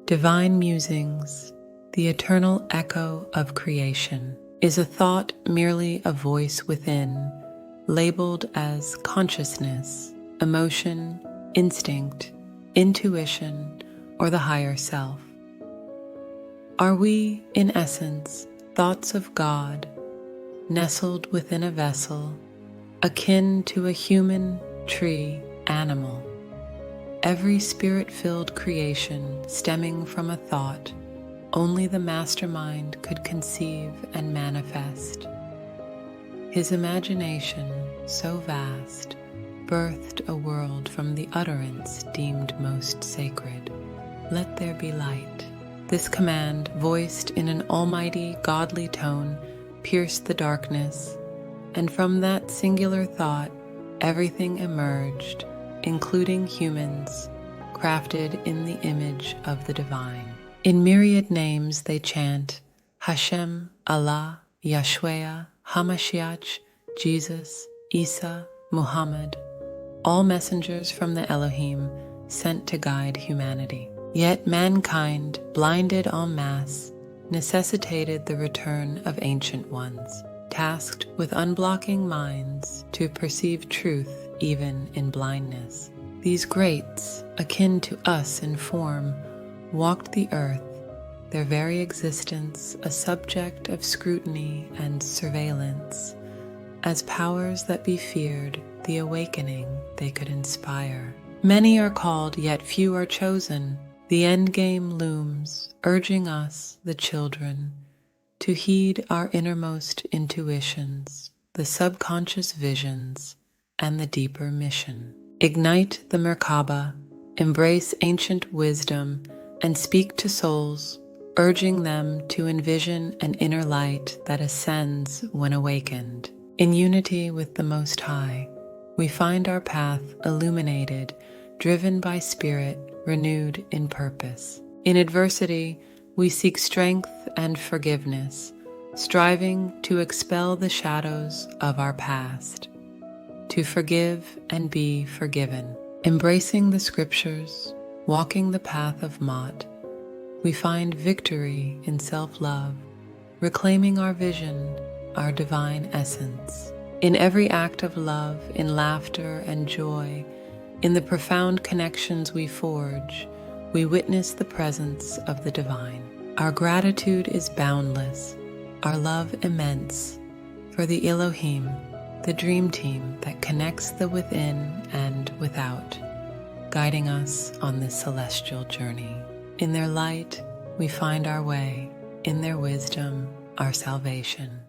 Divine musings, the eternal echo of creation. Is a thought merely a voice within, labeled as consciousness, emotion, instinct, intuition, or the higher self? Are we, in essence, thoughts of God, nestled within a vessel, akin to a human, tree, animal? Every spirit-filled creation stemming from a thought only the mastermind could conceive and manifest. His imagination, so vast, birthed a world from the utterance deemed most sacred. Let there be light. This command, voiced in an almighty, godly tone, pierced the darkness, and from that singular thought, everything emerged, including humans, crafted in the image of the divine. In myriad names they chant, Hashem, Allah, Yahshua, Hamashiach, Jesus, Isa, Muhammad, all messengers from the Elohim sent to guide humanity. Yet mankind, blinded en masse, necessitated the return of ancient ones, tasked with unblocking minds to perceive truth even in blindness. These greats, akin to us in form, walked the earth, their very existence a subject of scrutiny and surveillance, as powers that be feared the awakening they could inspire. Many are called, yet few are chosen. The endgame looms, urging us, the children, to heed our innermost intuitions, the subconscious visions, and the deeper mission. Ignite the Merkaba, embrace ancient wisdom, and speak to souls, urging them to envision an inner light that ascends when awakened. In unity with the Most High, we find our path illuminated, driven by spirit, renewed in purpose. In adversity, we seek strength and forgiveness, striving to expel the shadows of our past, to forgive and be forgiven. Embracing the scriptures, walking the path of Mott, we find victory in self-love, reclaiming our vision, our divine essence. In every act of love, in laughter and joy, in the profound connections we forge, we witness the presence of the divine. Our gratitude is boundless, our love immense, for the Elohim, the dream team that connects the within and without, guiding us on this celestial journey. In their light, we find our way. In their wisdom, our salvation.